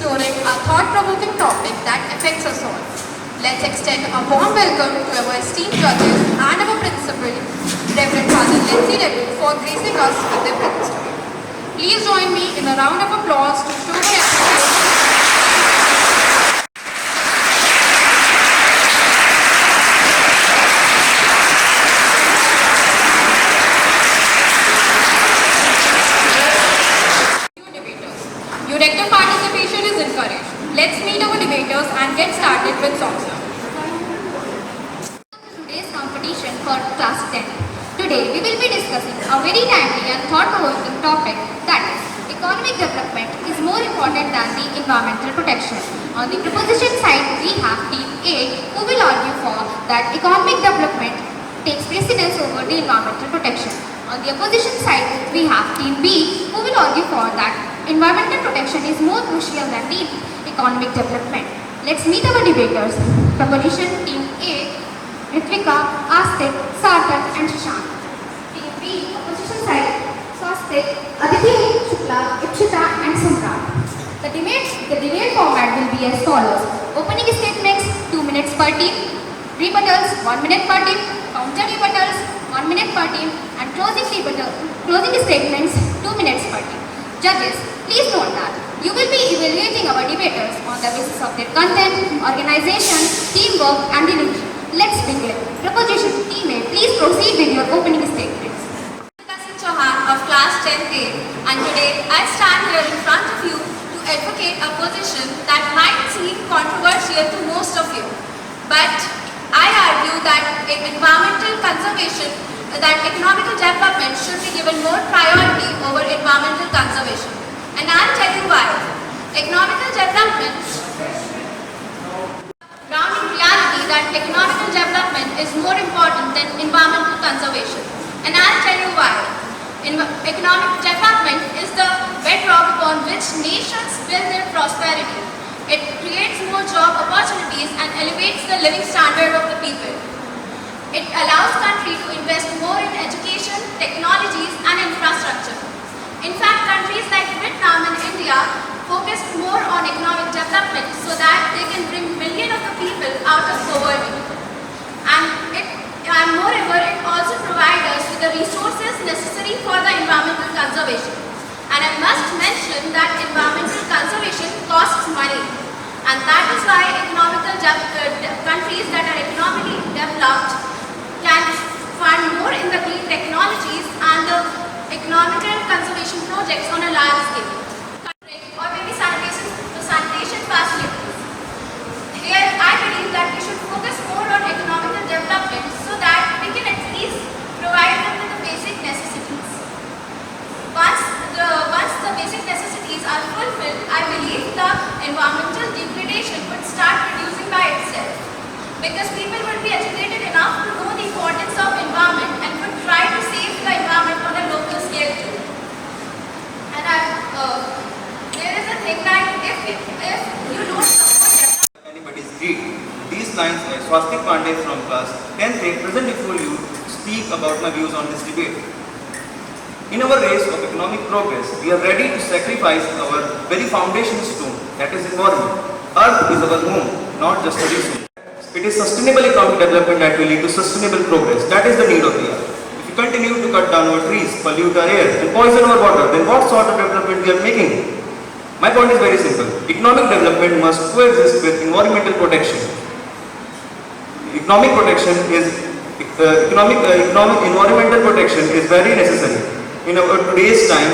exploring a thought-provoking topic that affects us all. Let's extend a warm welcome to our esteemed judges and our principal, Reverend Father Lindsay Lebu, for gracing us with their presence today. Please join me in a round of applause to show their appreciation. Your active participation is encouraged. Let's meet our debaters and get started with songs now. Today's competition for Class 10. Today we will be discussing a very timely and thought-provoking topic, that is, economic development is more important than the environmental protection. On the proposition side, we have Team A, who will argue for that economic development takes precedence over the environmental protection. On the opposition side, we have Team B, who will argue for that environmental protection is more crucial than the economic development. Let's meet our debaters. Proposition Team A, Ritvika, Astik, Sarthak and Shashank. Team B, opposition side, Swastik, Aditi, Shukla, Ipshita and Samrat. The debate format will be as follows. Opening statements, 2 minutes per team. Rebuttals, 1 minute per team. Counter rebuttals, 1 minute per team. And closing statements, 2 minutes per team. Judges, please note that you will be evaluating our debaters on the basis of their content, organization, teamwork and delusion. Let's begin. Proposition Team A, please proceed with your opening statements. Chauhan of Class 10A, and today I stand here in front of you to advocate a position that might seem controversial to most of you. But I argue that environmental conservation, that economical development should be given more priority over environmental conservation. And I'll tell you why. Economical development, ground in reality that economical development is more important than environmental conservation. And I'll tell you why. Economic development is the bedrock upon which nations build their prosperity. It creates more job opportunities and elevates the living standard of the people. It allows country to invest more in education, technologies and infrastructure. In fact, countries like Vietnam and India focused more on economic development so that they can bring millions of the people out of poverty. And moreover, it also provides us with the resources necessary for the environmental conservation. And I must mention that environmental conservation costs money. And that is why countries that are economically developed can fund more in the green technologies and the economical conservation projects on a large scale. Or maybe sanitation facilities. Here I believe that we should focus more on economical development so that we can at least provide them with the basic necessities. Once the basic necessities are fulfilled, I believe the environmental degradation would start reducing by itself. Because people would be educated enough to know the importance of environment and would try to save the environment on a local scale too. And there is a thing that if you don't support anybody's greed, these lines by Swastik Pandey from class 10th present before you speak about my views on this debate. In our race of economic progress, we are ready to sacrifice our very foundation stone, that is environment. Earth is our home, not just a resource. It is sustainable economic development that will lead to sustainable progress. That is the need of the earth. If we continue to cut down our trees, pollute our air, and poison our water, then what sort of development we are making? My point is very simple. Economic development must coexist with environmental protection. Environmental protection is very necessary. In our today's time,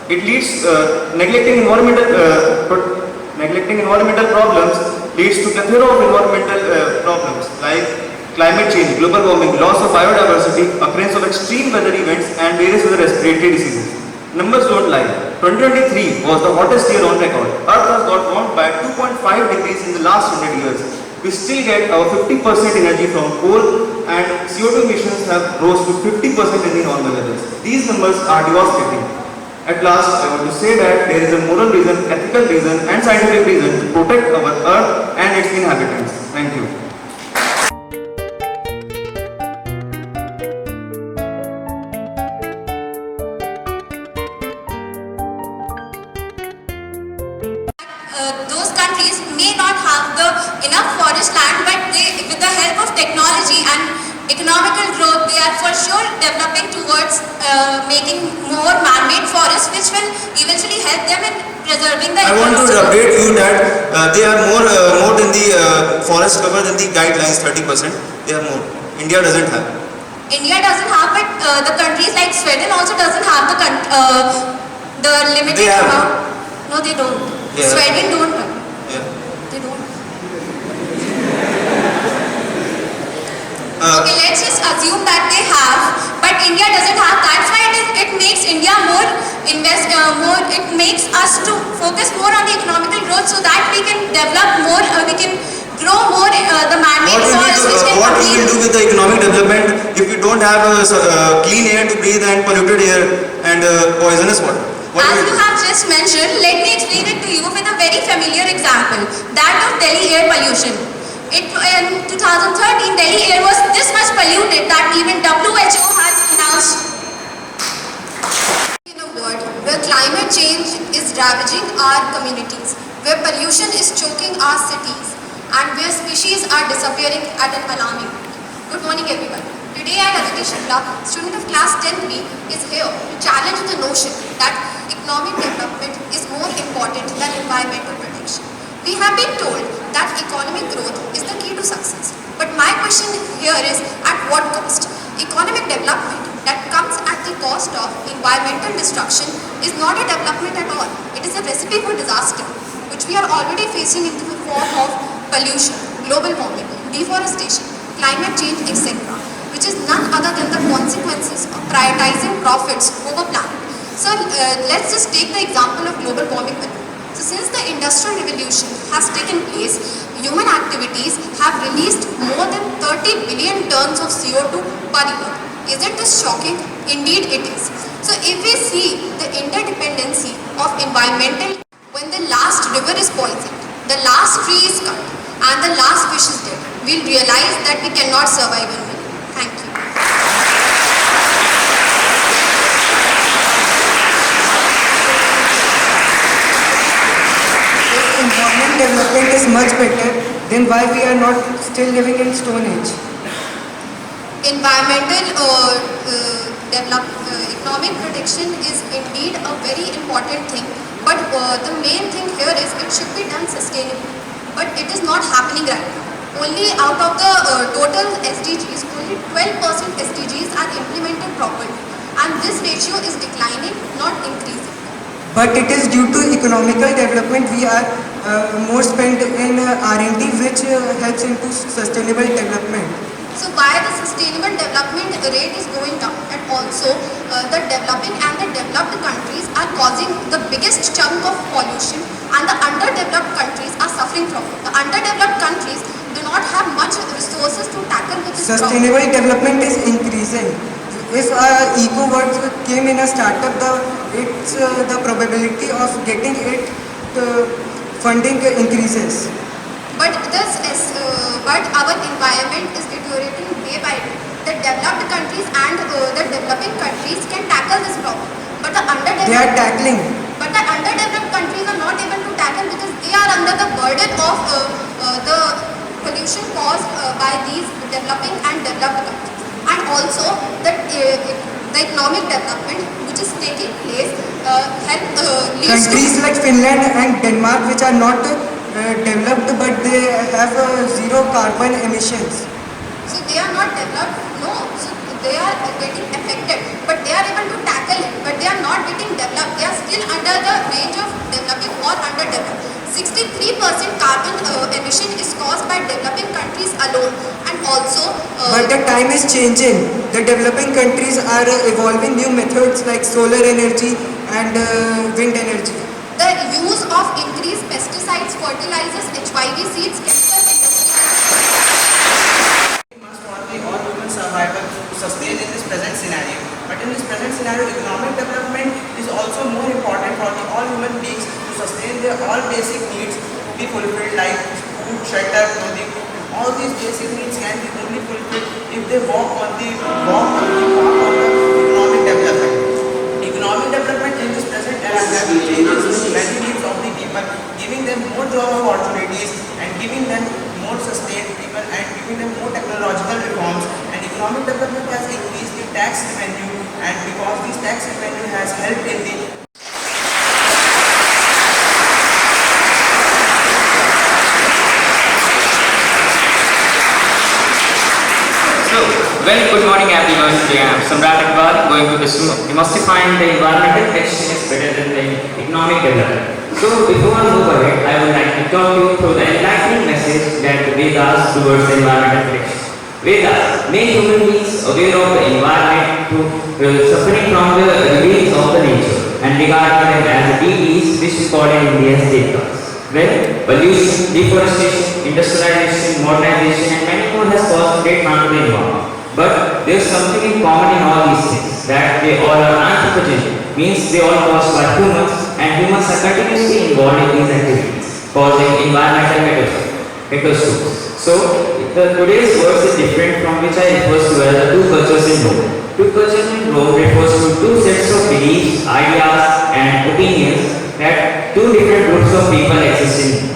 it leads neglecting environmental problems leads to plethora of environmental problems like climate change, global warming, loss of biodiversity, occurrence of extreme weather events, and various other respiratory diseases. Numbers don't lie. 2023 was the hottest year on record. Earth has got warmed by 2.5 degrees in the last 100 years. We still get our 50% energy from coal, and CO2 emissions have rose to 50% in the normal levels. These numbers are devastating. At last, I want to say that there is a moral reason, ethical reason and scientific reason to protect our earth and its inhabitants. Thank you. countries may not have the enough forest land, but they, with the help of technology and economical growth, they are for sure developing towards making more man-made forests, which will eventually help them in preserving the I want to ecosystem. update you that they are more than the forest cover than the guidelines 30%. They are more. India doesn't have. India doesn't have it. The countries like Sweden also doesn't have the limited They have. amount. No, they don't. Yeah. Sweden don't. Yeah. They don't. Okay, let's just assume that they have, but India doesn't have. That's why it makes India more it makes us to focus more on the economical growth, so that we can develop more, we can grow more the man-made forests, which can What we compete. will do with the economic development if we don't have clean air to breathe and polluted air and poisonous water? What As will we you do? have just mentioned, let me explain it to you with a very familiar example, that of Delhi air pollution. In 2013, Delhi air was this much polluted that even WHO has announced. In a world where climate change is ravaging our communities, where pollution is choking our cities, and where species are disappearing at an alarming rate. Good morning, everyone. Today, our education club, student of class 10B, is here to challenge the notion that economic development is more important than environmental protection. We have been told that economic growth is the key to success. But my question here is, at what cost? Economic development that comes at the cost of environmental destruction is not a development at all. It is a recipe for disaster, which we are already facing in the form of pollution, global warming, deforestation, climate change, etc., which is none other than the consequences of prioritizing profits over planet. So let's just take the example of global warming. So since the industrial revolution has taken place, human activities have released more than 30 billion tons of CO2 per year. Isn't this shocking? Indeed it is. So if we see the interdependency of environmental, when the last river is poisoned, the last tree is cut, and the last fish is dead, we'll realize that we cannot survive in winter. Thank you. Environment development is much better, then why we are not still living in Stone Age? Economic protection is indeed a very important thing, but the main thing here is it should be done sustainably, but it is not happening right now. Only out of the total SDGs, only 12% SDGs are implemented properly, and this ratio is declining, not increasing. But it is due to economical development we are more spent in R&D, which helps into sustainable development. So why the sustainable development rate is going down, and also the developing and the developed countries are causing the biggest chunk of pollution, and the underdeveloped countries are suffering from it. The underdeveloped countries do not have much resources to tackle with this problem. Sustainable development is increasing. If eco words came in a startup, the probability of getting it funding increases. But our environment is deteriorating day by day. The developed countries and the developing countries can tackle this problem, but the They are tackling. But the underdeveloped countries are not able to tackle because they are under the burden of the pollution caused by these developing and developed countries. And also the economic development which is taking place leads Countries like Finland and Denmark, which are not developed, but they have zero carbon emissions. So they are not developed, no, so they are getting affected, but they are able to tackle it, but they are not getting developed. They are still under the range of developing or underdeveloped. 63% carbon emission is caused by developing countries alone, and also But the time is changing. The developing countries are evolving new methods like solar energy and wind energy. the use of increased pesticides, fertilizers, HIV seeds, chemical industry. We must want the all human survival to sustain in this present scenario. But in this present scenario, economic development is also more important for the all human beings to sustain their all basic needs to be fulfilled, like food, shelter, clothing. All these basic needs can be only fulfilled if they walk on the path of the economic development. Economic development in this present era has changes many needs of the people, giving them more job opportunities. revenue, and because this tax revenue has helped in the Well, good morning everyone. Today I am Samrat Iqbal going to demystifying the environmental protection is better than the economic development. So before I move ahead, I would like to talk you through the enlightening message that the Vedas towards the environmental protection. Vedas make human beings aware of the environment through suffering from the remains of the nature and regard them as deities, which is called in India as Deepening. Well, pollution, deforestation, industrialization, modernization and many more has caused great harm to the environment. But there is something in common in all these things, that they all are anthropogenic, means they all caused by humans, and humans are continuously involved in these activities, causing environmental catastrophes. So, today's verse is different from which I refer to as the two cultures in Rome. Two cultures in Rome refers to two sets of beliefs, ideas and opinions that two different groups of people exist in.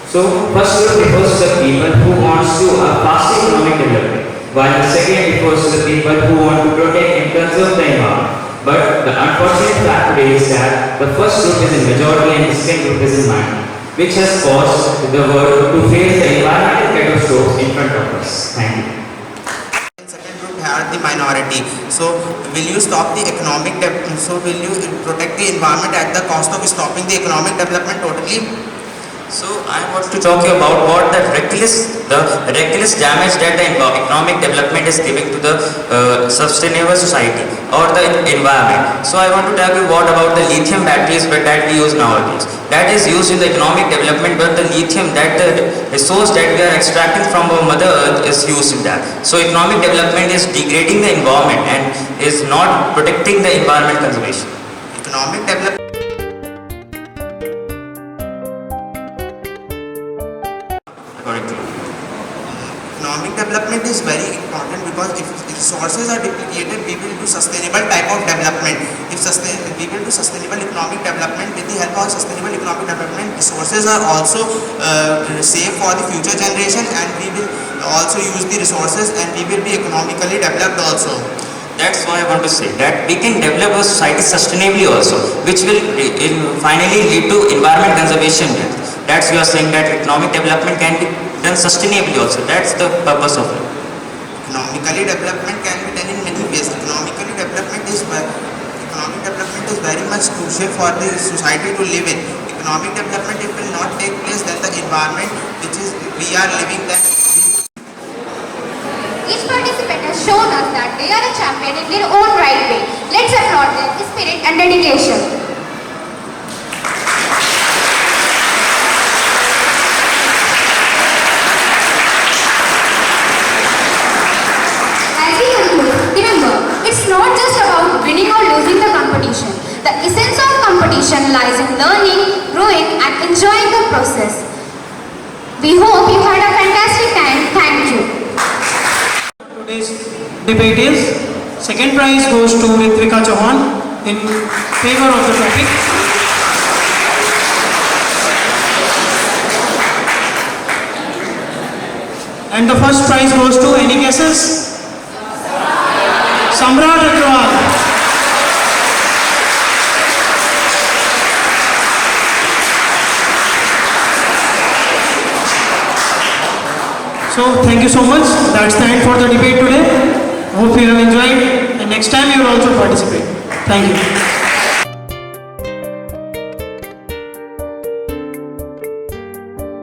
So, first group refers to the people who wants to a fast economic development, while the second refers to the people who want to protect and conserve the environment. But the unfortunate fact today is that the first group is in majority and the second group is in minority, which has caused the world to face the environmental catastrophes in front of us. Thank you. second group are the minority. So will you stop the economic development? So will you protect the environment at the cost of stopping the economic development totally? So I want to talk you about what the reckless damage that the economic development is giving to the sustainable society or the environment. So I want to tell you what about the lithium batteries that we use nowadays. That is used in the economic development, but the lithium, that the resource that we are extracting from our mother earth, is used in that. So economic development is degrading the environment and is not protecting the environment conservation. Economic development. Economic development is very important because if resources are depleted, we will do sustainable type of development. We will do sustainable economic development. With the help of sustainable economic development, resources are also safe for the future generation, and we will also use the resources and we will be economically developed also. That's why I want to say that we can develop a society sustainably also, which will finally lead to environment conservation. That's we are saying that economic development can be done sustainably also. That's the purpose of it. Economically development can be done in many ways. Economic development is very much crucial for the society to live in. Economic development, if will not take place, then the environment which is we are living, then Each participant has shown us that they are a champion in their own right way. Let's applaud their spirit and dedication. As we conclude, remember, it's not just about winning or losing the competition. The essence of competition lies in learning, growing and enjoying the process. We hope you had a fantastic time. Thank you. Today's debate is second prize goes to Ritvika Chauhan in favor of the topic. And the first prize goes to, any guesses? Samrat Agrawal. So thank you so much. That's the end for the debate today. Hope you have enjoyed, and next time you will also participate. Thank you.